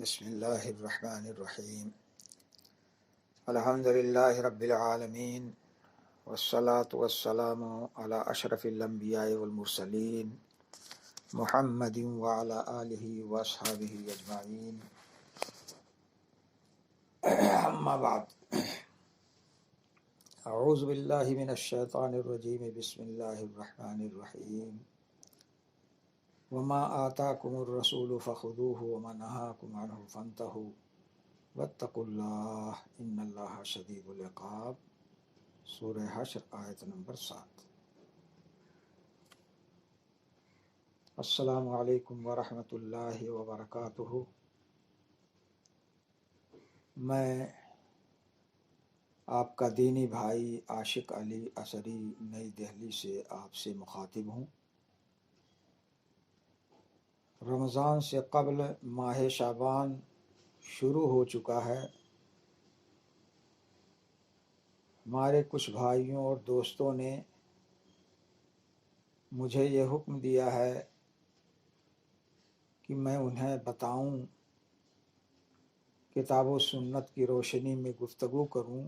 بسم اللہ الرحمن الرحیم الحمد للہ رب العالمین والصلاة والسلام علی اشرف الانبیاء والمرسلین محمد وعلی آلہ واصحابہ اجمعین اما بعد اعوذ باللہ من الشیطان الرجیم بسم اللہ الرحمن الرحیم وما آتاکم الرسول فخذوہ وما نہاکم عنہ فانتہوا واتقوا اللہ ان اللہ شدید العقاب۔ سورہ حشر آیت نمبر 7۔ السلام علیکم ورحمۃ اللہ وبرکاتہ۔ میں آپ کا دینی بھائی عاشق علی اثری نئی دہلی سے آپ سے مخاطب ہوں۔ رمضان سے قبل ماہ شعبان شروع ہو چکا ہے۔ ہمارے کچھ بھائیوں اور دوستوں نے مجھے یہ حکم دیا ہے کہ میں انہیں بتاؤں، کتاب و سنت کی روشنی میں گفتگو کروں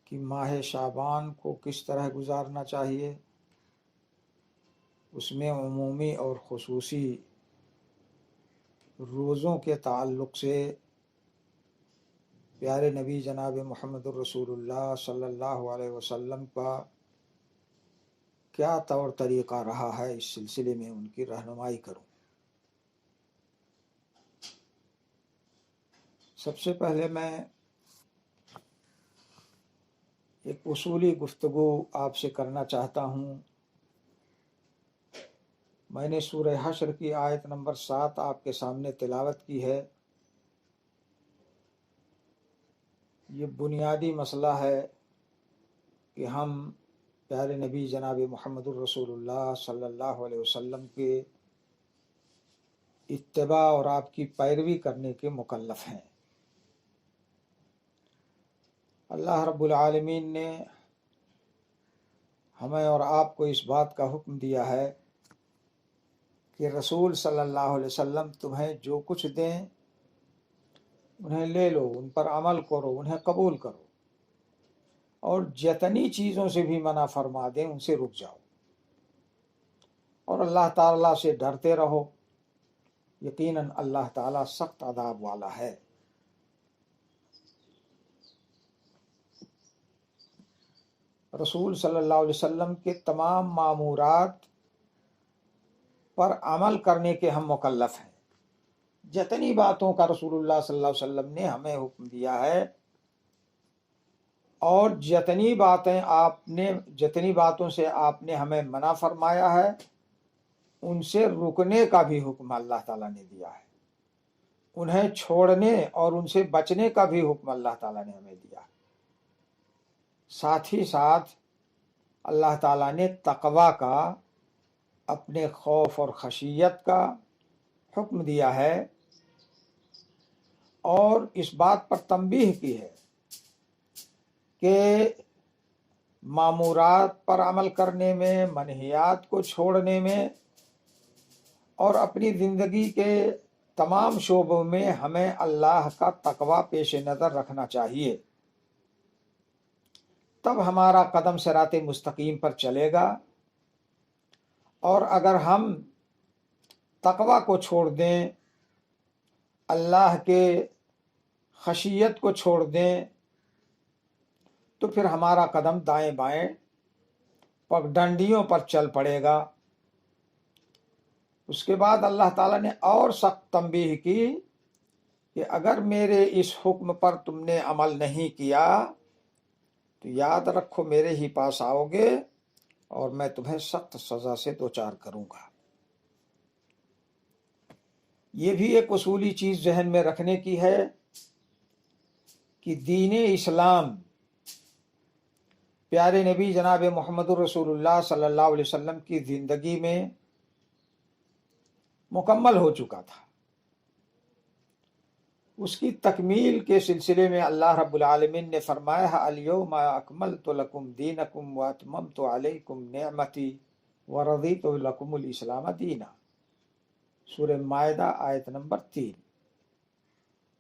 کہ ماہ شعبان کو کس طرح گزارنا چاہیے، اس میں عمومی اور خصوصی روزوں کے تعلق سے پیارے نبی جناب محمد الرسول اللہ صلی اللہ علیہ وسلم کا کیا طور طریقہ رہا ہے، اس سلسلے میں ان کی رہنمائی کروں۔ سب سے پہلے میں ایک اصولی گفتگو آپ سے کرنا چاہتا ہوں۔ میں نے سورہ حشر کی آیت نمبر 7 آپ کے سامنے تلاوت کی ہے۔ یہ بنیادی مسئلہ ہے کہ ہم پیارے نبی جناب محمد الرسول اللہ صلی اللہ علیہ وسلم کے اتباع اور آپ کی پیروی کرنے کے مکلف ہیں۔ اللہ رب العالمین نے ہمیں اور آپ کو اس بات کا حکم دیا ہے کہ رسول صلی اللہ علیہ وسلم تمہیں جو کچھ دیں انہیں لے لو، ان پر عمل کرو، انہیں قبول کرو، اور جتنی چیزوں سے بھی منع فرما دیں ان سے رک جاؤ، اور اللہ تعالیٰ سے ڈرتے رہو، یقیناً اللہ تعالیٰ سخت عذاب والا ہے۔ رسول صلی اللہ علیہ وسلم کے تمام مامورات پر عمل کرنے کے ہم مکلف ہیں۔ جتنی باتوں کا رسول اللہ صلی اللہ علیہ وسلم نے ہمیں حکم دیا ہے، اور جتنی باتوں سے آپ نے ہمیں منع فرمایا ہے، ان سے رکنے کا بھی حکم اللہ تعالیٰ نے دیا ہے۔ انہیں چھوڑنے اور ان سے بچنے کا بھی حکم اللہ تعالیٰ نے ہمیں دیا ہے۔ ساتھ ہی ساتھ اللہ تعالیٰ نے تقوی کا، اپنے خوف اور خشیت کا حکم دیا ہے، اور اس بات پر تنبیہ کی ہے کہ مامورات پر عمل کرنے میں، منہیات کو چھوڑنے میں، اور اپنی زندگی کے تمام شعبوں میں ہمیں اللہ کا تقوی پیش نظر رکھنا چاہیے۔ تب ہمارا قدم صراط مستقیم پر چلے گا، اور اگر ہم تقوی کو چھوڑ دیں، اللہ کے خشیت کو چھوڑ دیں، تو پھر ہمارا قدم دائیں بائیں پگڈنڈیوں پر چل پڑے گا۔ اس کے بعد اللہ تعالیٰ نے اور سخت تنبیہ کی کہ اگر میرے اس حکم پر تم نے عمل نہیں کیا تو یاد رکھو میرے ہی پاس آؤ گے اور میں تمہیں سخت سزا سے دوچار کروں گا۔ یہ بھی ایک اصولی چیز ذہن میں رکھنے کی ہے کہ دین اسلام پیارے نبی جناب محمد الرسول اللہ صلی اللہ علیہ وسلم کی زندگی میں مکمل ہو چکا تھا۔ اس کی تکمیل کے سلسلے میں اللہ رب العالمین نے فرمایا ہے الیوم اکملت لکم دینکم واتممت علیکم نعمتی ورضیت لکم الاسلام دینا۔ سورہ مائدہ آیت نمبر 3۔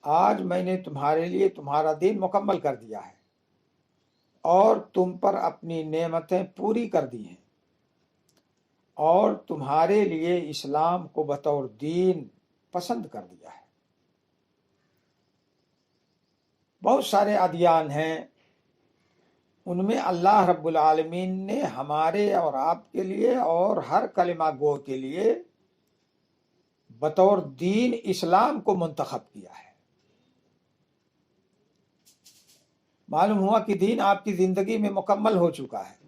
آج میں نے تمہارے لیے تمہارا دین مکمل کر دیا ہے اور تم پر اپنی نعمتیں پوری کر دی ہیں اور تمہارے لیے اسلام کو بطور دین پسند کر دیا ہے۔ بہت سارے ادیان ہیں، ان میں اللہ رب العالمین نے ہمارے اور آپ کے لیے اور ہر کلمہ گو کے لیے بطور دین اسلام کو منتخب کیا ہے۔ معلوم ہوا کہ دین آپ کی زندگی میں مکمل ہو چکا ہے۔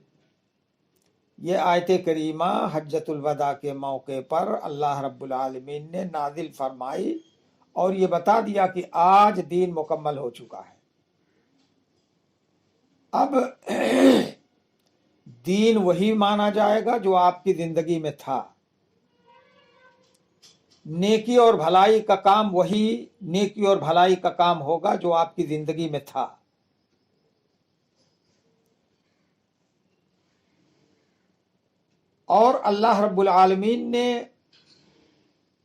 یہ آیت کریمہ حجۃ الوداع کے موقع پر اللہ رب العالمین نے نازل فرمائی اور یہ بتا دیا کہ آج دین مکمل ہو چکا ہے۔ اب دین وہی مانا جائے گا جو آپ کی زندگی میں تھا، نیکی اور بھلائی کا کام وہی نیکی اور بھلائی کا کام ہوگا جو آپ کی زندگی میں تھا۔ اور اللہ رب العالمین نے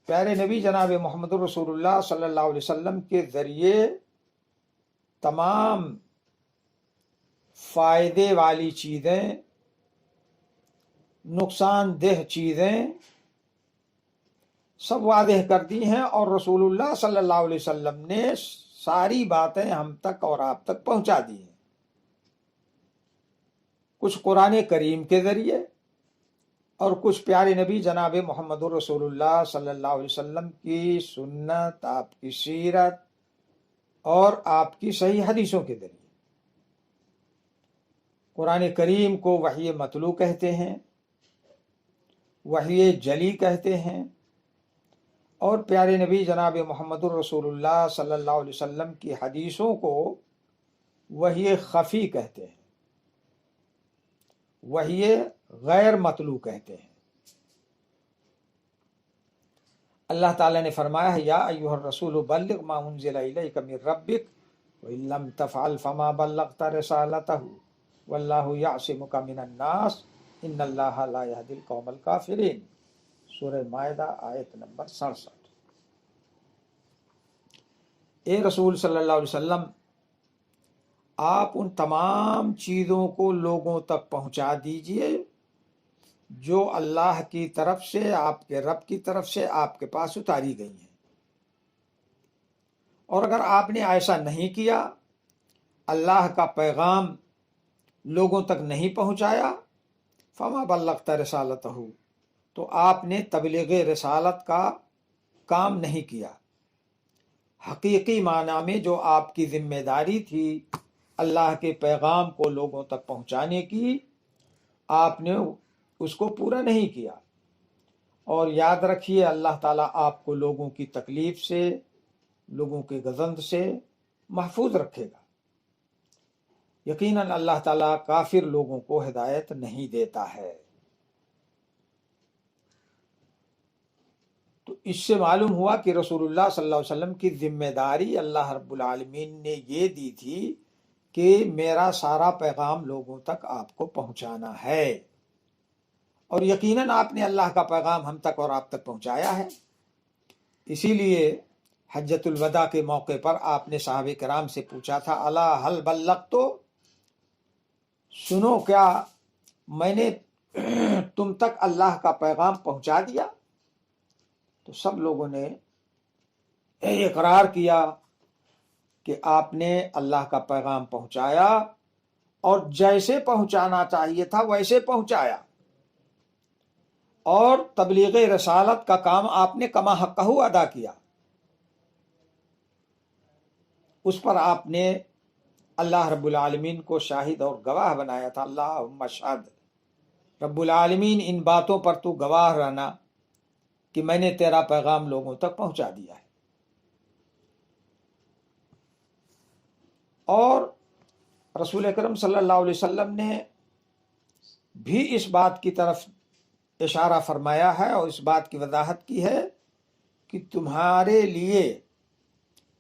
پیارے نبی جناب محمد رسول اللہ صلی اللہ علیہ وسلم کے ذریعے تمام فائدے والی چیزیں، نقصان دہ چیزیں سب واضح کر دی ہیں، اور رسول اللہ صلی اللہ علیہ وسلم نے ساری باتیں ہم تک اور آپ تک پہنچا دی ہیں، کچھ قرآن کریم کے ذریعے اور کچھ پیارے نبی جناب محمد رسول اللہ صلی اللہ علیہ وسلم کی سنت، آپ کی سیرت اور آپ کی صحیح حدیثوں کے ذریعے۔ قرآن کریم کو وحی مطلوع کہتے ہیں، وحی جلی کہتے ہیں، اور پیارے نبی جناب محمد رسول اللہ صلی اللہ علیہ وسلم کی حدیثوں کو وحی خفی کہتے ہیں، وحی غیر مطلوع کہتے ہیں۔ اللہ تعالیٰ نے فرمایا ہے، یا ایھا الرسول بلغ ما انزل الیک من ربک وان لم تفعل فما بلغت رسالتہ واللہ یعصمک من الناس ان اللہ لا یہدی القوم الکافرین، سورہ مائدہ آیت نمبر 67۔ اے رسول صلی اللہ علیہ وسلم، آپ ان تمام چیزوں کو لوگوں تک پہنچا دیجئے جو اللہ کی طرف سے، آپ کے رب کی طرف سے آپ کے پاس اتاری گئی ہیں، اور اگر آپ نے ایسا نہیں کیا، اللہ کا پیغام لوگوں تک نہیں پہنچایا، فما بلغت رسالتہ، تو آپ نے تبلیغ رسالت کا کام نہیں کیا۔ حقیقی معنی میں جو آپ کی ذمہ داری تھی اللہ کے پیغام کو لوگوں تک پہنچانے کی، آپ نے اس کو پورا نہیں کیا۔ اور یاد رکھیے، اللہ تعالیٰ آپ کو لوگوں کی تکلیف سے، لوگوں کے گزند سے محفوظ رکھے گا۔ یقیناً اللہ تعالیٰ کافر لوگوں کو ہدایت نہیں دیتا ہے۔ تو اس سے معلوم ہوا کہ رسول اللہ صلی اللہ علیہ وسلم کی ذمہ داری اللہ رب العالمین نے یہ دی تھی کہ میرا سارا پیغام لوگوں تک آپ کو پہنچانا ہے، اور یقیناً آپ نے اللہ کا پیغام ہم تک اور آپ تک پہنچایا ہے۔ اسی لیے حجۃ الوداع کے موقع پر آپ نے صحابہ کرام سے پوچھا تھا، الا هل بلغت، سنو کیا میں نے تم تک اللہ کا پیغام پہنچا دیا؟ تو سب لوگوں نے اقرار کیا کہ آپ نے اللہ کا پیغام پہنچایا، اور جیسے پہنچانا چاہیے تھا ویسے پہنچایا، اور تبلیغ رسالت کا کام آپ نے کما حقہ ادا کیا۔ اس پر آپ نے اللہ رب العالمین کو شاہد اور گواہ بنایا تھا، اللہم اشہد، رب العالمین ان باتوں پر تو گواہ رہنا کہ میں نے تیرا پیغام لوگوں تک پہنچا دیا ہے۔ اور رسول اکرم صلی اللہ علیہ وسلم نے بھی اس بات کی طرف اشارہ فرمایا ہے اور اس بات کی وضاحت کی ہے کہ تمہارے لیے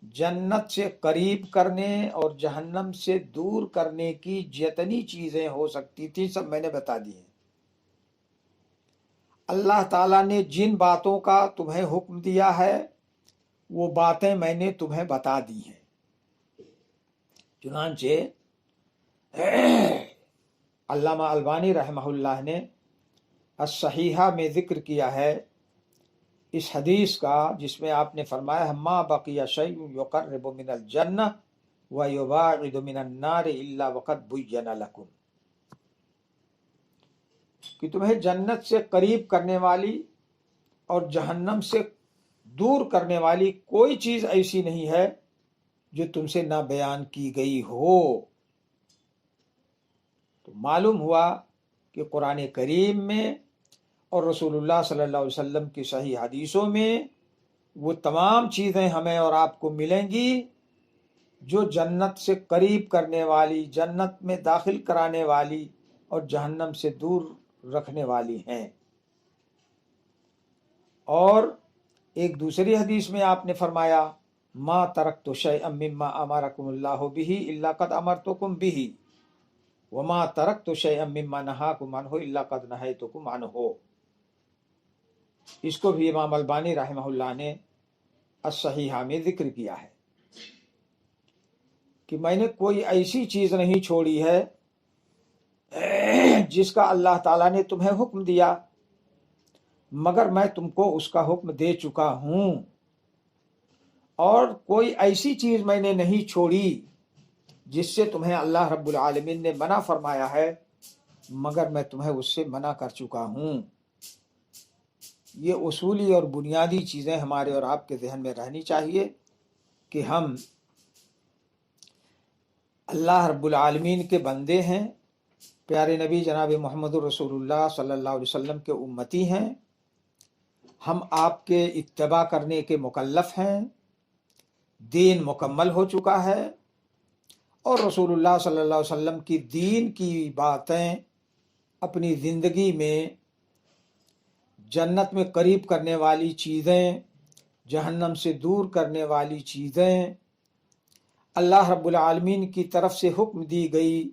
جنت سے قریب کرنے اور جہنم سے دور کرنے کی جتنی چیزیں ہو سکتی تھی سب میں نے بتا دی ہیں۔ اللہ تعالیٰ نے جن باتوں کا تمہیں حکم دیا ہے وہ باتیں میں نے تمہیں بتا دی ہیں۔ چنانچہ علامہ البانی رحمہ اللہ نے الصحیحہ میں ذکر کیا ہے اس حدیث کا، جس میں آپ نے فرمایا ما بقی شیء یقرب من الجنہ ویباعد من النار الا وقد بین لکم، کہ تمہیں جنت سے قریب کرنے والی اور جہنم سے دور کرنے والی کوئی چیز ایسی نہیں ہے جو تم سے نہ بیان کی گئی ہو۔ تو معلوم ہوا کہ قرآن کریم میں اور رسول اللہ صلی اللہ علیہ وسلم کی صحیح حدیثوں میں وہ تمام چیزیں ہمیں اور آپ کو ملیں گی جو جنت سے قریب کرنے والی، جنت میں داخل کرانے والی اور جہنم سے دور رکھنے والی ہیں۔ اور ایک دوسری حدیث میں آپ نے فرمایا ما ترکت شیئا مما امرکم اللہ بہ الا قد امرتکم بہ وما ترکت شیئا مما نہاکم عنہ الا قد نہیتکم عنہ۔ اس کو بھی امام البانی رحمہ اللہ نے الصحیحہ میں ذکر کیا ہے کہ میں نے کوئی ایسی چیز نہیں چھوڑی ہے جس کا اللہ تعالیٰ نے تمہیں حکم دیا مگر میں تم کو اس کا حکم دے چکا ہوں، اور کوئی ایسی چیز میں نے نہیں چھوڑی جس سے تمہیں اللہ رب العالمین نے منع فرمایا ہے مگر میں تمہیں اس سے منع کر چکا ہوں۔ یہ اصولی اور بنیادی چیزیں ہمارے اور آپ کے ذہن میں رہنی چاہیے کہ ہم اللہ رب العالمین کے بندے ہیں، پیارے نبی جناب محمد رسول اللہ صلی اللہ علیہ وسلم کے امتی ہیں، ہم آپ کے اتباع کرنے کے مکلف ہیں، دین مکمل ہو چکا ہے اور رسول اللہ صلی اللہ علیہ وسلم کی دین کی باتیں اپنی زندگی میں جنت میں قریب کرنے والی چیزیں، جہنم سے دور کرنے والی چیزیں، اللہ رب العالمین کی طرف سے حکم دی گئی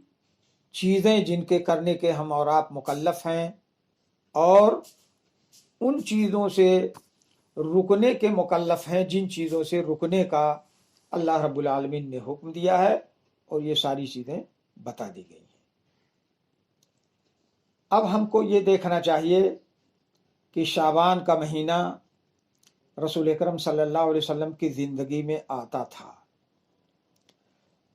چیزیں جن کے کرنے کے ہم اور آپ مکلف ہیں، اور ان چیزوں سے رکنے کے مکلف ہیں جن چیزوں سے رکنے کا اللہ رب العالمین نے حکم دیا ہے، اور یہ ساری چیزیں بتا دی گئی ہیں۔ اب ہم کو یہ دیکھنا چاہیے کہ شعبان کا مہینہ رسول اکرم صلی اللہ علیہ وسلم کی زندگی میں آتا تھا،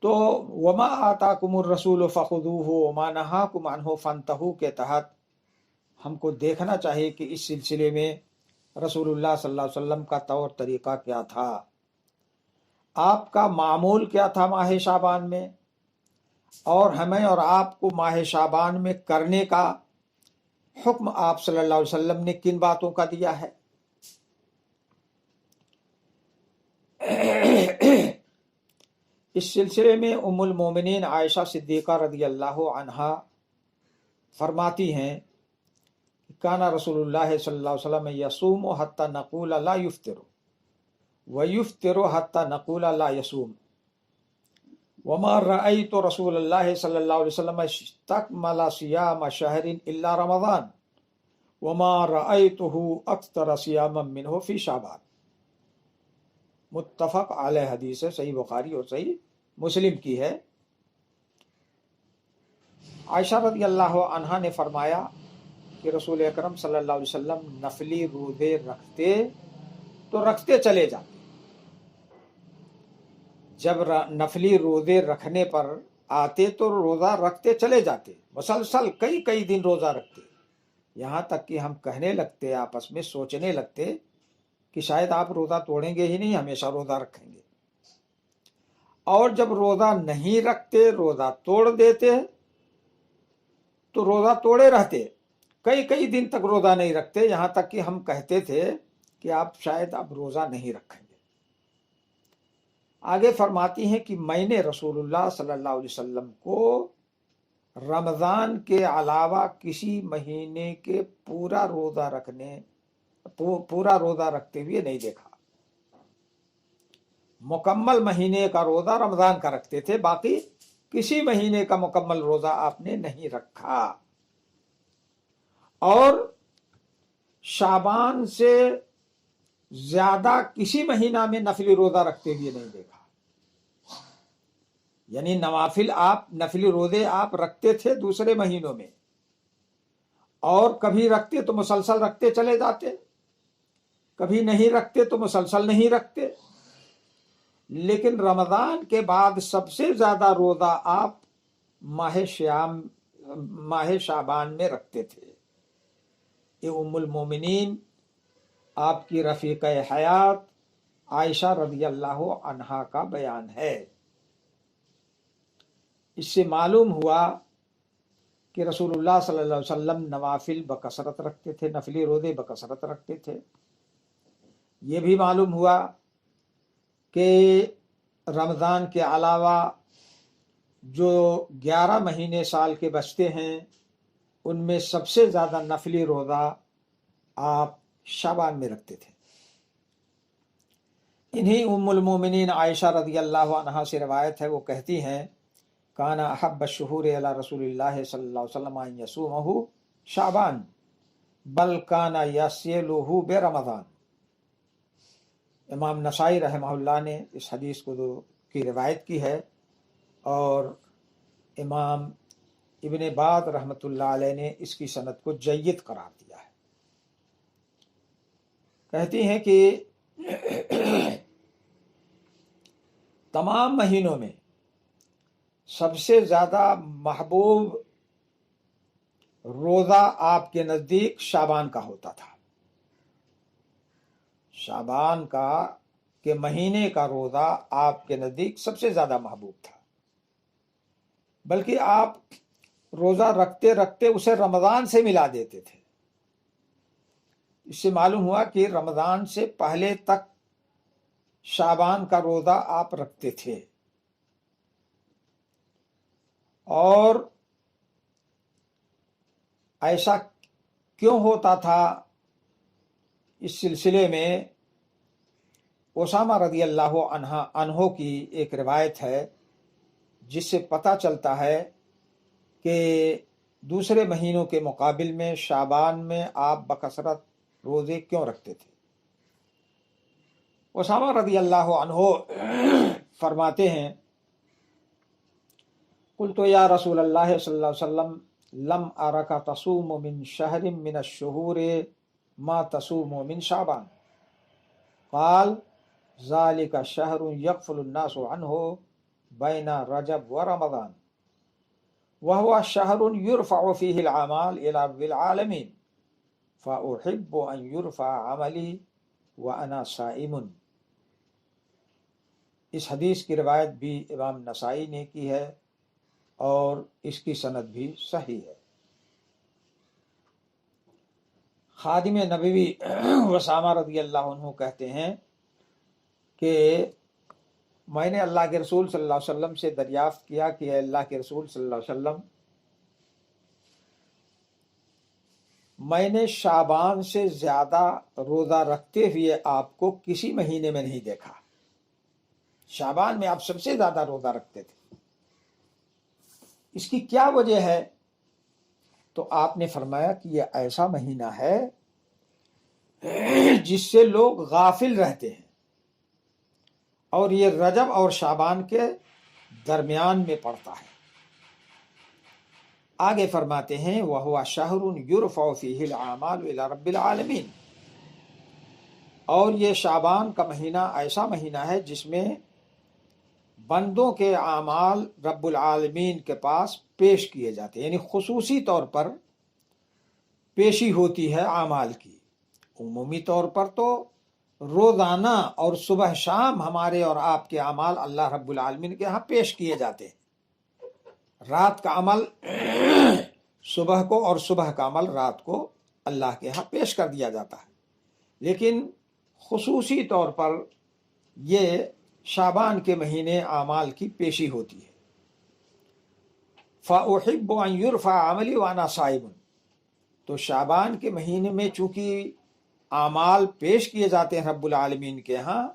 تو وما آتاکم الرسول فخذوہ وما نہاکم عنہ فانتہوا کے تحت ہم کو دیکھنا چاہیے کہ اس سلسلے میں رسول اللہ صلی اللہ علیہ وسلم کا طور طریقہ کیا تھا، آپ کا معمول کیا تھا ماہ شعبان میں، اور ہمیں اور آپ کو ماہ شعبان میں کرنے کا حکم آپ صلی اللہ علیہ وسلم نے کن باتوں کا دیا ہے۔ اس سلسلے میں ام المومنین عائشہ صدیقہ رضی اللہ عنہا فرماتی ہیں کانا رسول اللہ صلی اللہ علیہ وسلم یصوم حتی نقول لا یفطر ویفطر حتی نقول لا یصوم وما رأیت رسول اللہ صلی اللہ علیہ وسلم استکمل صیام شہر الا رمضان وما رأیتہ اکثر صیاما منہ فی شعبان۔ متفق علیہ حدیث ہے، صحیح بخاری اور صحیح مسلم کی ہے۔ عائشہ رضی اللہ عنہا نے فرمایا کہ رسول اکرم صلی اللہ علیہ وسلم نفلی روزے رکھتے تو رکھتے چلے جاتے، جب نفلی روزے رکھنے پر آتے تو روزہ رکھتے چلے جاتے، مسلسل کئی کئی دن روزہ رکھتے، یہاں تک کہ ہم کہنے لگتے، آپس میں سوچنے لگتے کہ شاید آپ روزہ توڑیں گے ہی نہیں، ہمیشہ روزہ رکھیں گے، اور جب روزہ نہیں رکھتے، روزہ توڑ دیتے تو روزہ توڑے رہتے، کئی کئی دن تک روزہ نہیں رکھتے، یہاں تک کہ ہم کہتے تھے کہ آپ شاید اب روزہ نہیں رکھیں گے۔ آگے فرماتی ہیں کہ میں نے رسول اللہ صلی اللہ علیہ وسلم کو رمضان کے علاوہ کسی مہینے کے پورا روزہ رکھتے ہوئے نہیں دیکھا۔ مکمل مہینے کا روزہ رمضان کا رکھتے تھے، باقی کسی مہینے کا مکمل روزہ آپ نے نہیں رکھا، اور شعبان سے زیادہ کسی مہینہ میں نفلی روزہ رکھتے ہوئے نہیں دیکھا. یعنی نفلی روزے آپ رکھتے تھے دوسرے مہینوں میں، اور کبھی رکھتے تو مسلسل رکھتے چلے جاتے، کبھی نہیں رکھتے تو مسلسل نہیں رکھتے. لیکن رمضان کے بعد سب سے زیادہ روزہ آپ ماہ شعبان میں رکھتے تھے. یہ ام المومنین آپ کی رفیقہ حیات عائشہ رضی اللہ عنہا کا بیان ہے. اس سے معلوم ہوا کہ رسول اللہ صلی اللہ علیہ وسلم نوافل بکثرت رکھتے تھے، نفلی روزے بکثرت رکھتے تھے. یہ بھی معلوم ہوا کہ رمضان کے علاوہ جو 11 مہینے سال کے بچتے ہیں ان میں سب سے زیادہ نفلی روزہ آپ شعبان میں رکھتے تھے. انہی ام المومنین عائشہ رضی اللہ عنہا سے روایت ہے، وہ کہتی ہیں کان احب الشہور الی رسول اللہ صلی اللہ علیہ وسلم ان یصومہ شعبان بل کان یصلہ برمضان. امام نسائی رحمہ اللہ نے اس حدیث کی روایت کی ہے، اور امام ابن باز رحمۃ اللہ علیہ نے اس کی سند کو جید قرار دیا ہے. کہتی ہیں کہ تمام مہینوں میں سب سے زیادہ محبوب روزہ آپ کے نزدیک شعبان کا ہوتا تھا. شعبان کے مہینے کا روزہ آپ کے نزدیک سب سے زیادہ محبوب تھا، بلکہ آپ روزہ رکھتے رکھتے اسے رمضان سے ملا دیتے تھے. اس سے معلوم ہوا کہ رمضان سے پہلے تک شعبان کا روزہ آپ رکھتے تھے. اور ایسا کیوں ہوتا تھا؟ اس سلسلے میں اسامہ رضی اللہ عنہ کی ایک روایت ہے جس سے پتہ چلتا ہے کہ دوسرے مہینوں کے مقابل میں شعبان میں آپ بکثرت روزے کیوں رکھتے تھے. اسامہ رضی اللہ عنہ فرماتے ہیں قلت یا رسول اللہ صلی اللہ علیہ وسلم لم ارک تصوم من شہر من الشہور ما تصوم من شعبان قال ذلك شہر یغفل الناس عنہ بین رجب و رمضان وهو شہر یرفع فیہ الاعمال الی رب العالمین فاحب ان یرفع عملی وانا صائم. اس حدیث کی روایت بھی امام نسائی نے کی ہے اور اس کی سند بھی صحیح ہے. خادم نبوی اسامہ رضی اللہ عنہ کہتے ہیں کہ میں نے اللہ کے رسول صلی اللہ علیہ وسلم سے دریافت کیا کہ اے اللہ کے رسول صلی اللہ علیہ وسلم، میں نے شعبان سے زیادہ روزہ رکھتے ہوئے آپ کو کسی مہینے میں نہیں دیکھا. شعبان میں آپ سب سے زیادہ روزہ رکھتے تھے. اس کی کیا وجہ ہے؟ تو آپ نے فرمایا کہ یہ ایسا مہینہ ہے جس سے لوگ غافل رہتے ہیں، اور یہ رجب اور شعبان کے درمیان میں پڑتا ہے. آگے فرماتے ہیں وَهُوَ شَهْرٌ يُرْفَعُ فِيهِ الْأَعْمَالُ إِلَى رَبِّ الْعَالَمِينَ. اور یہ شعبان کا مہینہ ایسا مہینہ ہے جس میں بندوں کے اعمال رب العالمین کے پاس پیش کیے جاتے ہیں، یعنی خصوصی طور پر پیشی ہوتی ہے اعمال کی. عمومی طور پر تو روزانہ اور صبح شام ہمارے اور آپ کے اعمال اللہ رب العالمین کے ہاں پیش کیے جاتے ہیں. رات کا عمل صبح کو اور صبح کا عمل رات کو اللہ کے ہاں پیش کر دیا جاتا ہے، لیکن خصوصی طور پر یہ شعبان کے مہینے اعمال کی پیشی ہوتی ہے. فَأُحِبُّ أَن يُرْفَعَ عَمَلِي وَأَنَا صَائِمٌ. تو شعبان کے مہینے میں چونکہ اعمال پیش کیے جاتے ہیں رب العالمین کے ہاں،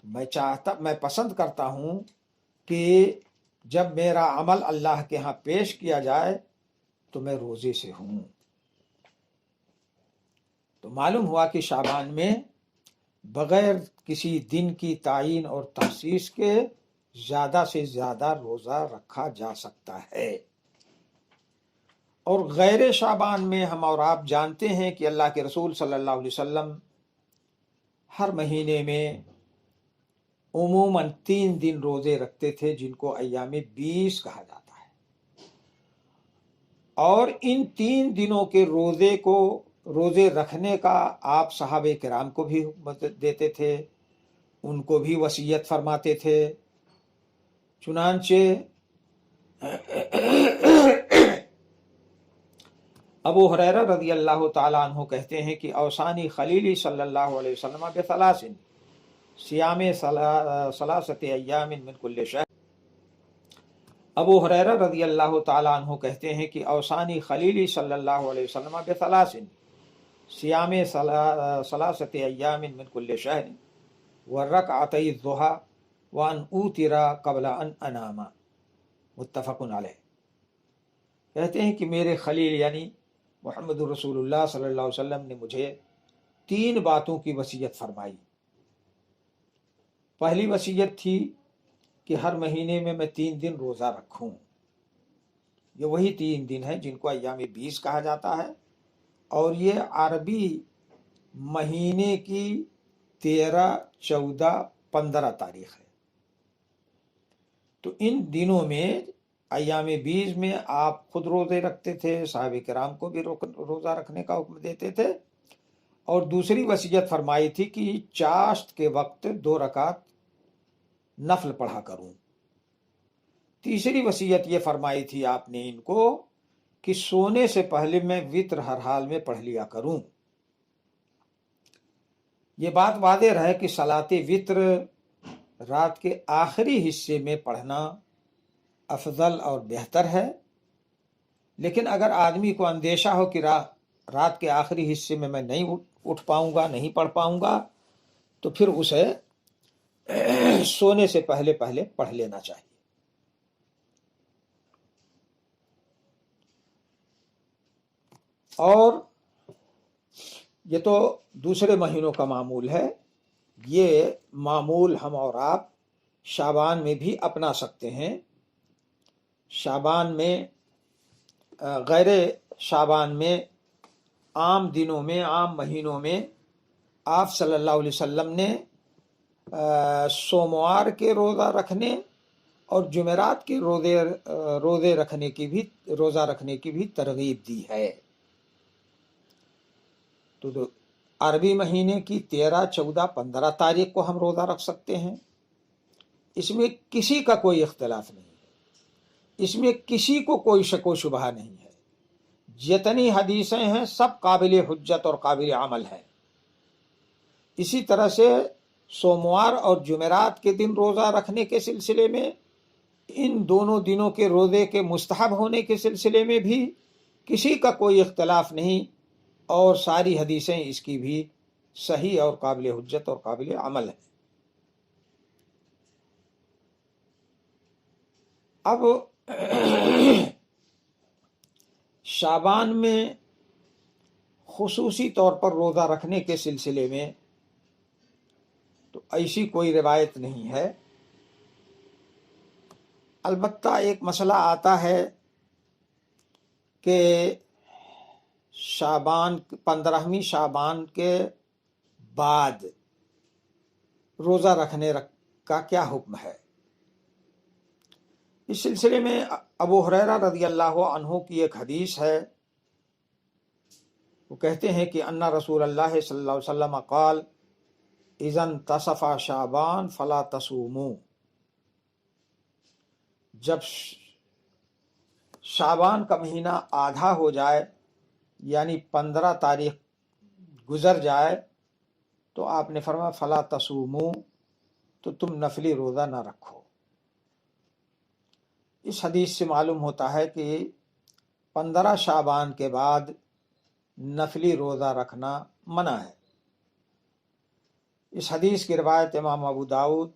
میں پسند کرتا ہوں کہ جب میرا عمل اللہ کے ہاں پیش کیا جائے تو میں روزے سے ہوں. تو معلوم ہوا کہ شعبان میں بغیر کسی دن کی تعین اور تخصیص کے زیادہ سے زیادہ روزہ رکھا جا سکتا ہے۔ اور غیر شعبان میں ہم اور آپ جانتے ہیں کہ اللہ کے رسول صلی اللہ علیہ وسلم ہر مہینے میں عموماً 3 دن روزے رکھتے تھے، جن کو ایام 20 کہا جاتا ہے۔ اور ان 3 دنوں کے روزے رکھنے کا آپ صحابہ کرام کو بھی حکم دیتے تھے، ان کو بھی وصیت فرماتے تھے۔ چنانچہ ابو ہریرہ رضی اللہ تعالیٰ عنہ کہتے ہیں کہ اوصانی خلیلی صلی اللہ علیہ وسلم بثلاث صیام ثلاثۃ ایام من کل شہر۔ ابو ہریرہ رضی اللہ تعالیٰ عنہ کہتے ہیں کہ اوصانی خلیلی صلی اللہ علیہ وسلم بثلاث صیام ثلاثۃ ایام من کل شہر ورکعتی الضحیٰ وان اوتر قبل ان انام، متفق علیہ۔ کہتے ہیں کہ میرے خلیل یعنی محمد رسول اللہ صلی اللہ علیہ وسلم نے مجھے 3 باتوں کی وصیت فرمائی۔ پہلی وصیت تھی کہ ہر مہینے میں 3 دن روزہ رکھوں۔ یہ وہی 3 دن ہیں جن کو ایام 20 کہا جاتا ہے، اور یہ عربی مہینے کی 13، 14، 15 تاریخ ہے۔ تو ان دنوں میں ایام 20 میں آپ خود روزے رکھتے تھے، صحابہ کرام کو بھی روزہ رکھنے کا حکم دیتے تھے، اور دوسری وصیت فرمائی تھی کہ چاشت کے وقت 2 رکعت نفل پڑھا کروں۔ تیسری وصیت یہ فرمائی تھی آپ نے ان کو کہ سونے سے پہلے میں وتر ہر حال میں پڑھ لیا کروں۔ یہ بات واضح رہے کہ صلاۃ وتر رات کے آخری حصے میں پڑھنا افضل اور بہتر ہے، لیکن اگر آدمی کو اندیشہ ہو کہ رات کے آخری حصے میں نہیں اٹھ پاؤں گا، نہیں پڑھ پاؤں گا، تو پھر اسے سونے سے پہلے پڑھ لینا چاہیے۔ اور یہ تو دوسرے مہینوں کا معمول ہے، یہ معمول ہم اور آپ شعبان میں بھی اپنا سکتے ہیں۔ شعبان میں غیر شعبان میں عام دنوں میں، عام مہینوں میں آپ صلی اللہ علیہ وسلم نے سوموار کے روزہ رکھنے اور جمعرات کے روزے رکھنے کی بھی ترغیب دی ہے۔ تو عربی مہینے کی 13، 14، 15 تاریخ کو ہم روزہ رکھ سکتے ہیں، اس میں کسی کا کوئی اختلاف نہیں ہے، اس میں کسی کو کوئی شک و شبہ نہیں ہے۔ جتنی حدیثیں ہیں سب قابل حجت اور قابل عمل ہیں۔ اسی طرح سے سوموار اور جمعرات کے دن روزہ رکھنے کے سلسلے میں، ان دونوں دنوں کے روزے کے مستحب ہونے کے سلسلے میں بھی کسی کا کوئی اختلاف نہیں، اور ساری حدیثیں اس کی بھی صحیح اور قابل حجت اور قابل عمل ہیں۔ اب شعبان میں خصوصی طور پر روزہ رکھنے کے سلسلے میں تو ایسی کوئی روایت نہیں ہے، البتہ ایک مسئلہ آتا ہے کہ شعبان 15ویں شعبان کے بعد روزہ رکھنے کا کیا حکم ہے۔ اس سلسلے میں ابو ہریرہ رضی اللہ عنہ کی ایک حدیث ہے، وہ کہتے ہیں کہ ان رسول اللہ صلی اللہ علیہ وسلم قال اذا انتصف شعبان فلا تصوموا، جب شعبان کا مہینہ آدھا ہو جائے یعنی 15 تاریخ گزر جائے تو آپ نے فرمایا فلا تصوموا، تو تم نفلی روزہ نہ رکھو۔ اس حدیث سے معلوم ہوتا ہے کہ 15 شعبان کے بعد نفلی روزہ رکھنا منع ہے۔ اس حدیث کی روایت امام ابو داؤد،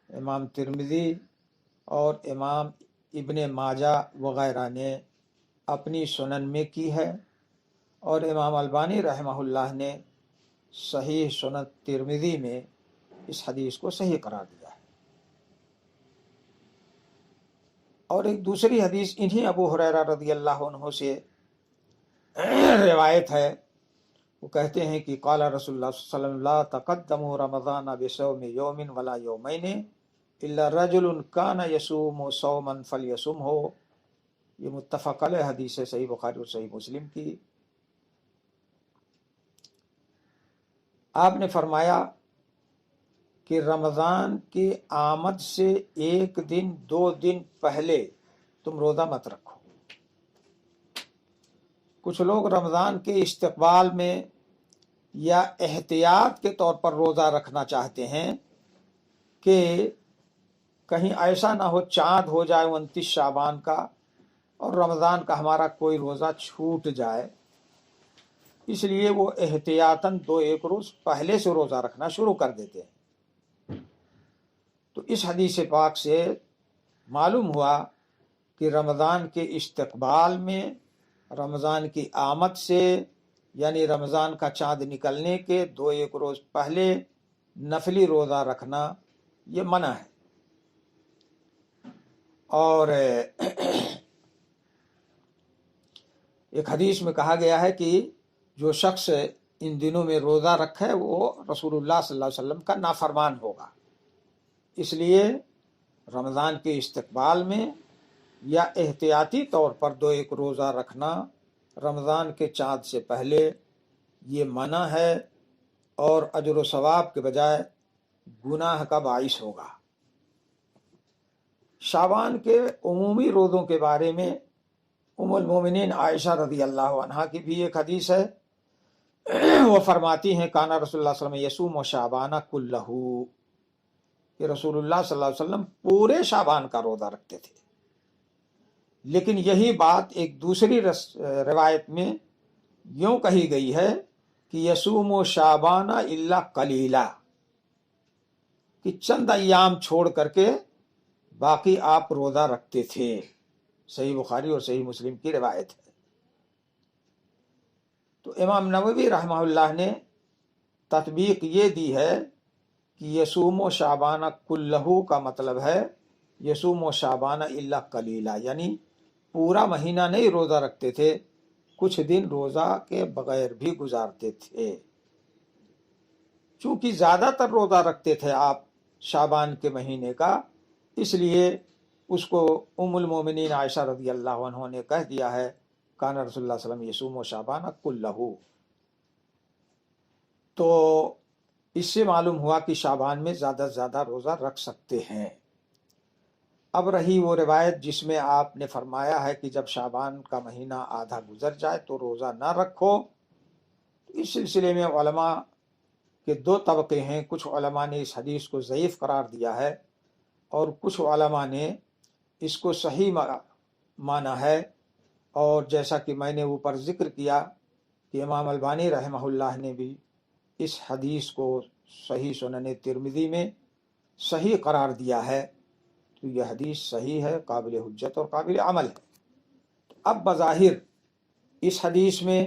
امام ترمذی اور امام ابن ماجہ وغیرہ نے اپنی سنن میں کی ہے، اور امام البانی رحمہ اللہ نے صحیح سنن ترمذی میں اس حدیث کو صحیح قرار دیا ہے۔ اور ایک دوسری حدیث انہی ابو ہریرہ رضی اللہ عنہ سے روایت ہے، وہ کہتے ہیں کہ قال رسول اللہ صلی اللہ علیہ وسلم لا تقدموا رمضان بصوم یوم ولا یومین الا رجل کان یصوم صوما فلیصمہ۔ یہ متفق علیہ حدیث ہے، صحیح بخاری اور صحیح مسلم کی۔ آپ نے فرمایا کہ رمضان کی آمد سے ایک دن 2 دن پہلے تم روزہ مت رکھو۔ کچھ لوگ رمضان کے استقبال میں یا احتیاط کے طور پر روزہ رکھنا چاہتے ہیں کہ کہیں ایسا نہ ہو چاند ہو جائے 29 شعبان کا اور رمضان کا ہمارا کوئی روزہ چھوٹ جائے، اس لیے وہ احتیاطاً 2-1 روز پہلے سے روزہ رکھنا شروع کر دیتے ہیں۔ تو اس حدیث پاک سے معلوم ہوا کہ رمضان کے استقبال میں، رمضان کی آمد سے یعنی رمضان کا چاند نکلنے کے 2-1 روز پہلے نفلی روزہ رکھنا یہ منع ہے۔ اور ایک حدیث میں کہا گیا ہے کہ جو شخص ان دنوں میں روزہ رکھے وہ رسول اللہ صلی اللہ علیہ وسلم کا نافرمان ہوگا۔ اس لیے رمضان کے استقبال میں یا احتیاطی طور پر 2-1 روزہ رکھنا رمضان کے چاند سے پہلے یہ منع ہے، اور اجر و ثواب کے بجائے گناہ کا باعث ہوگا۔ شعبان کے عمومی روزوں کے بارے میں ام المومنین عائشہ رضی اللہ عنہا کی بھی ایک حدیث ہے، وہ فرماتی ہیں کانا رسول اللہ صلی اللہ علیہ وسلم یصوم شعبان کلہ، کہ رسول اللہ صلی اللہ علیہ وسلم پورے شعبان کا روزہ رکھتے تھے۔ لیکن یہی بات ایک دوسری روایت میں یوں کہی گئی ہے کہ یصوم شعبان الا قلیلا، کہ چند ایام چھوڑ کر کے باقی آپ روزہ رکھتے تھے۔ صحیح بخاری اور صحیح مسلم کی روایت ہے۔ تو امام نووی رحمہ اللہ نے تطبیق یہ دی ہے کہ یصوم شعبان کلہ کا مطلب ہے یصوم شعبان الا قلیلا، یعنی پورا مہینہ نہیں روزہ رکھتے تھے، کچھ دن روزہ کے بغیر بھی گزارتے تھے۔ چونکہ زیادہ تر روزہ رکھتے تھے آپ شعبان کے مہینے کا، اس لیے اس کو ام المومنین عائشہ رضی اللہ عنہ نے کہہ دیا ہے کان رسول اللہ صلی اللہ علیہ وسلم یصوم شعبان کلہ۔ تو اس سے معلوم ہوا کہ شعبان میں زیادہ سے زیادہ روزہ رکھ سکتے ہیں۔ اب رہی وہ روایت جس میں آپ نے فرمایا ہے کہ جب شعبان کا مہینہ آدھا گزر جائے تو روزہ نہ رکھو، اس سلسلے میں علماء کے 2 طبقے ہیں۔ کچھ علماء نے اس حدیث کو ضعیف قرار دیا ہے، اور کچھ علماء نے اس کو صحیح مانا ہے، اور جیسا کہ میں نے اوپر ذکر کیا کہ امام البانی رحمہ اللہ نے بھی اس حدیث کو صحیح سنن ترمذی میں صحیح قرار دیا ہے، تو یہ حدیث صحیح ہے، قابل حجت اور قابل عمل ہے۔ اب بظاہر اس حدیث میں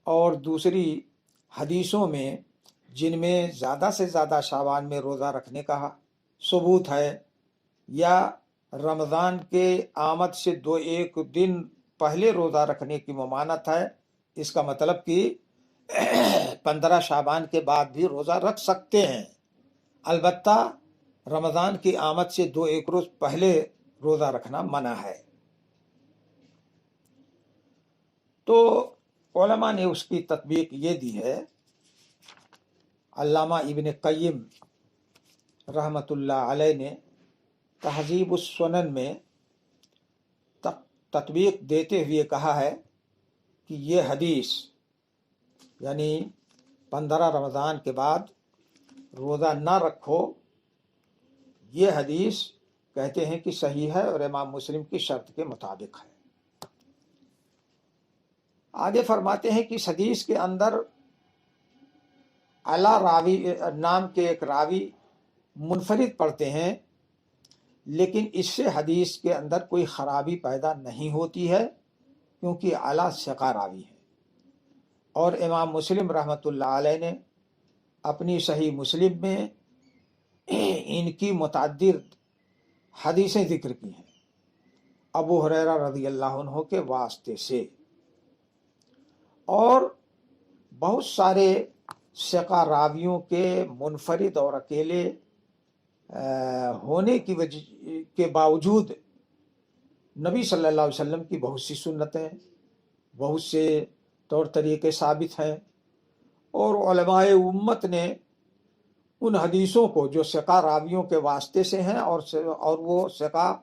اور دوسری حدیثوں میں جن میں زیادہ سے زیادہ شعبان میں روزہ رکھنے کا ثبوت ہے، یا رمضان کے آمد سے 2-1 دن پہلے روزہ رکھنے کی ممانعت ہے، اس کا مطلب کہ 15 شعبان کے بعد بھی روزہ رکھ سکتے ہیں، البتہ رمضان کی آمد سے 2-1 روز پہلے روزہ رکھنا منع ہے۔ تو علماء نے اس کی تطبیق یہ دی ہے۔ علامہ ابن قیم رحمۃ اللہ علیہ نے تہذیب السنن میں تطبیق دیتے ہوئے کہا ہے کہ یہ حدیث یعنی 15 رمضان کے بعد روزہ نہ رکھو، یہ حدیث کہتے ہیں کہ صحیح ہے اور امام مسلم کی شرط کے مطابق ہے۔ آگے فرماتے ہیں کہ اس حدیث کے اندر علا راوی نام کے ایک راوی منفرد پڑھتے ہیں، لیکن اس سے حدیث کے اندر کوئی خرابی پیدا نہیں ہوتی ہے، کیونکہ علا ثقہ راوی ہے۔ اور امام مسلم رحمۃ اللہ علیہ نے اپنی صحیح مسلم میں ان کی متعدد حدیثیں ذکر کی ہیں ابو ہریرہ رضی اللہ عنہ کے واسطے سے، اور بہت سارے ثقہ راویوں کے منفرد اور اکیلے ہونے کی وجہ کے باوجود نبی صلی اللہ علیہ وسلم کی بہت سی سنتیں، بہت سے طور طریقے ثابت ہیں، اور علماء امت نے ان حدیثوں کو جو ثقہ راویوں کے واسطے سے ہیں اور وہ ثقہ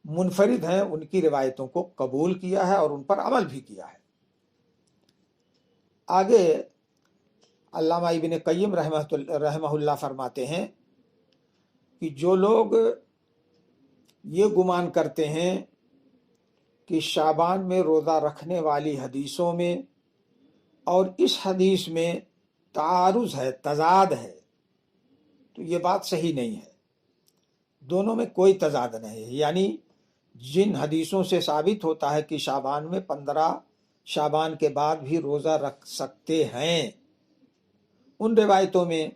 منفرد ہیں، ان کی روایتوں کو قبول کیا ہے اور ان پر عمل بھی کیا ہے۔ آگے علامہ ابن قیم رحمہ اللہ فرماتے ہیں کہ جو لوگ یہ گمان کرتے ہیں کہ شعبان میں روزہ رکھنے والی حدیثوں میں اور اس حدیث میں تعارض ہے، تضاد ہے، تو یہ بات صحیح نہیں ہے۔ دونوں میں کوئی تضاد نہیں ہے، یعنی جن حدیثوں سے ثابت ہوتا ہے کہ شعبان میں 15 شعبان کے بعد بھی روزہ رکھ سکتے ہیں ان روایتوں میں،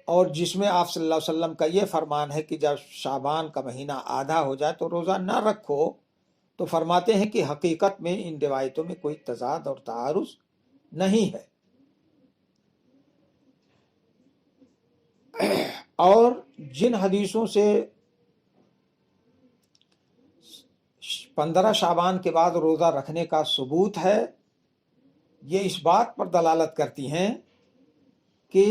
اور جس میں آپ صلی اللہ علیہ وسلم کا یہ فرمان ہے کہ جب شعبان کا مہینہ آدھا ہو جائے تو روزہ نہ رکھو، تو فرماتے ہیں کہ حقیقت میں ان روایتوں میں کوئی تضاد اور تعارض نہیں ہے۔ اور جن حدیثوں سے 15 شعبان کے بعد روزہ رکھنے کا ثبوت ہے، یہ اس بات پر دلالت کرتی ہیں کہ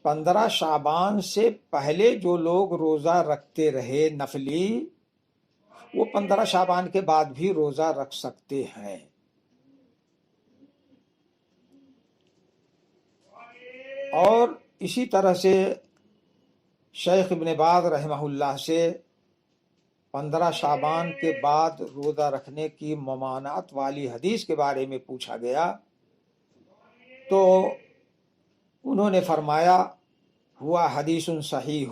15 شعبان سے پہلے جو لوگ روزہ رکھتے رہے نفلی، وہ 15 شعبان کے بعد بھی روزہ رکھ سکتے ہیں۔ اور اسی طرح سے شیخ ابن باز رحمہ اللہ سے 15 شعبان کے بعد روزہ رکھنے کی ممانعت والی حدیث کے بارے میں پوچھا گیا تو انہوں نے فرمایا ہوا حدیث صحیح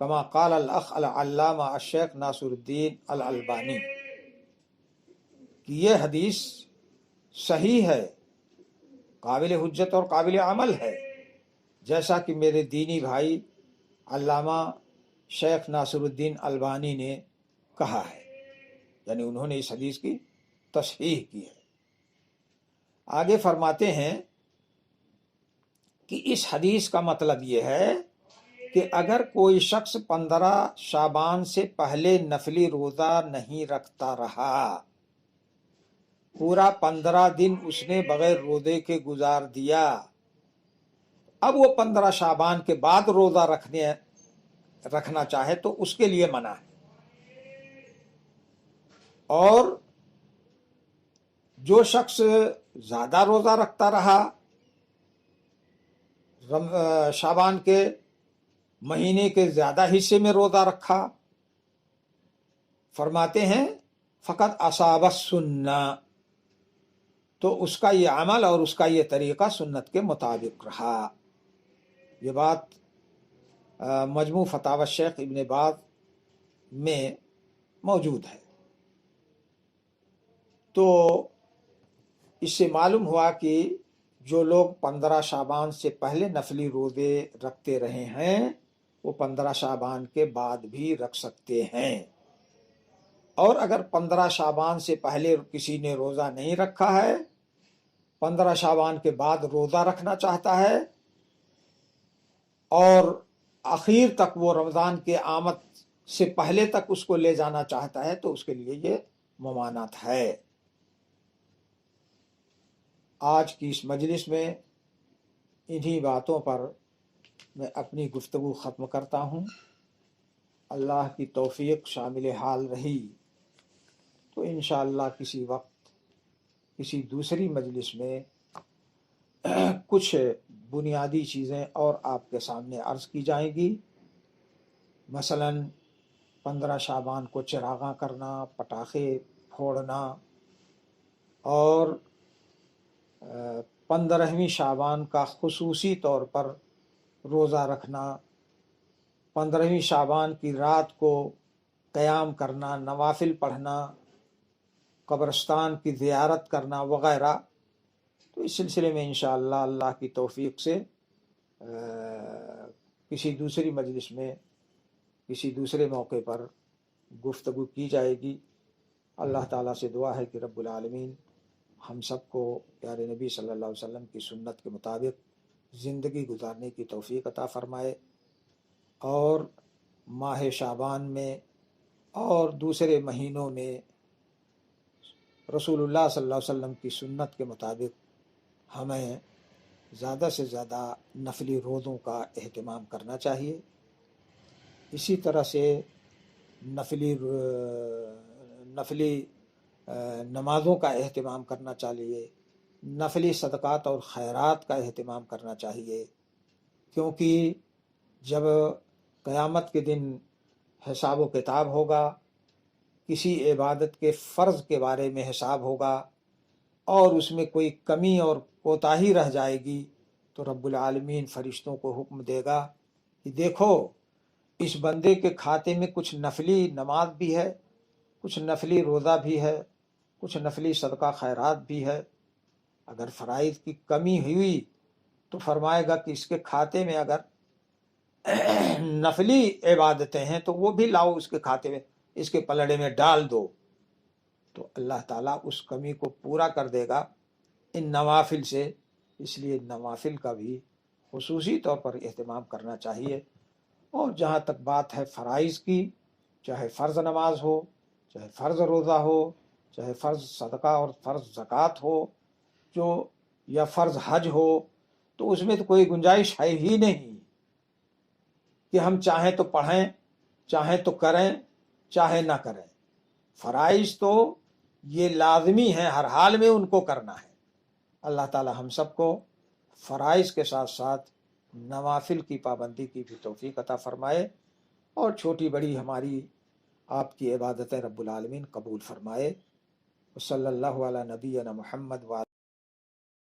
کما قال الاخ العلامہ الشیخ ناصر الدین الالبانی، کہ یہ حدیث صحیح ہے، قابل حجت اور قابل عمل ہے، جیسا کہ میرے دینی بھائی علامہ شیخ ناصر الدین البانی نے کہا ہے، یعنی انہوں نے اس حدیث کی تصحیح کی ہے۔ آگے فرماتے ہیں کہ اس حدیث کا مطلب یہ ہے کہ اگر کوئی شخص 15 شعبان سے پہلے نفلی روزہ نہیں رکھتا رہا، پورا 15 دن اس نے بغیر روزے کے گزار دیا، اب وہ 15 شعبان کے بعد روزہ رکھنا چاہے تو اس کے لیے منع ہے۔ اور جو شخص زیادہ روزہ رکھتا رہا، شعبان کے مہینے کے زیادہ حصے میں روزہ رکھا، فرماتے ہیں فقط اصاب السنہ، تو اس کا یہ عمل اور اس کا یہ طریقہ سنت کے مطابق رہا۔ یہ بات مجموع فتاوی شیخ ابن باز میں موجود ہے۔ تو اس سے معلوم ہوا کہ جو لوگ 15 شعبان سے پہلے نفلی روزے رکھتے رہے ہیں وہ 15 شعبان کے بعد بھی رکھ سکتے ہیں، اور اگر 15 شعبان سے پہلے کسی نے روزہ نہیں رکھا ہے، 15 شعبان کے بعد روزہ رکھنا چاہتا ہے اور آخر تک وہ رمضان کے آمد سے پہلے تک اس کو لے جانا چاہتا ہے تو اس کے لیے یہ ممانعت ہے۔ آج کی اس مجلس میں انہی باتوں پر میں اپنی گفتگو ختم کرتا ہوں۔ اللہ کی توفیق شامل حال رہی تو انشاءاللہ کسی وقت کسی دوسری مجلس میں کچھ بنیادی چیزیں اور آپ کے سامنے عرض کی جائیں گی، مثلا 15 شعبان کو چراغاں کرنا، پٹاخے پھوڑنا، اور 15ویں شعبان کا خصوصی طور پر روزہ رکھنا، 15ویں شعبان کی رات کو قیام کرنا، نوافل پڑھنا، قبرستان کی زیارت کرنا وغیرہ، تو اس سلسلے میں انشاءاللہ اللہ کی توفیق سے کسی دوسری مجلس میں کسی دوسرے موقع پر گفتگو کی جائے گی۔ اللہ تعالیٰ سے دعا ہے کہ رب العالمین ہم سب کو پیارے نبی صلی اللہ علیہ وسلم کی سنت کے مطابق زندگی گزارنے کی توفیق عطا فرمائے، اور ماہ شعبان میں اور دوسرے مہینوں میں رسول اللہ صلی اللہ علیہ وسلم کی سنت کے مطابق ہمیں زیادہ سے زیادہ نفلی روزوں کا اہتمام کرنا چاہیے۔ اسی طرح سے نفلی نمازوں کا اہتمام کرنا چاہیے، نفلی صدقات اور خیرات کا اہتمام کرنا چاہیے، کیونکہ جب قیامت کے دن حساب و کتاب ہوگا، کسی عبادت کے فرض کے بارے میں حساب ہوگا اور اس میں کوئی کمی اور کوتاہی رہ جائے گی تو رب العالمین فرشتوں کو حکم دے گا کہ دیکھو اس بندے کے کھاتے میں کچھ نفلی نماز بھی ہے، کچھ نفلی روزہ بھی ہے، کچھ نفلی صدقہ خیرات بھی ہے۔ اگر فرائض کی کمی ہوئی تو فرمائے گا کہ اس کے کھاتے میں اگر نفلی عبادتیں ہیں تو وہ بھی لاؤ، اس کے کھاتے میں، اس کے پلڑے میں ڈال دو، تو اللہ تعالیٰ اس کمی کو پورا کر دے گا ان نوافل سے۔ اس لیے نوافل کا بھی خصوصی طور پر اہتمام کرنا چاہیے۔ اور جہاں تک بات ہے فرائض کی، چاہے فرض نماز ہو، چاہے فرض روزہ ہو، چاہے فرض صدقہ اور فرض زکوٰۃ ہو، یا فرض حج ہو، تو اس میں تو کوئی گنجائش ہے ہی نہیں کہ ہم چاہیں تو پڑھیں، چاہیں تو کریں، چاہے نہ کریں۔ فرائض تو یہ لازمی ہیں، ہر حال میں ان کو کرنا ہے۔ اللہ تعالی ہم سب کو فرائض کے ساتھ ساتھ نوافل کی پابندی کی بھی توفیق عطا فرمائے، اور چھوٹی بڑی ہماری آپ کی عبادتیں رب العالمین قبول فرمائے۔ صلی اللہ علی نبینا محمد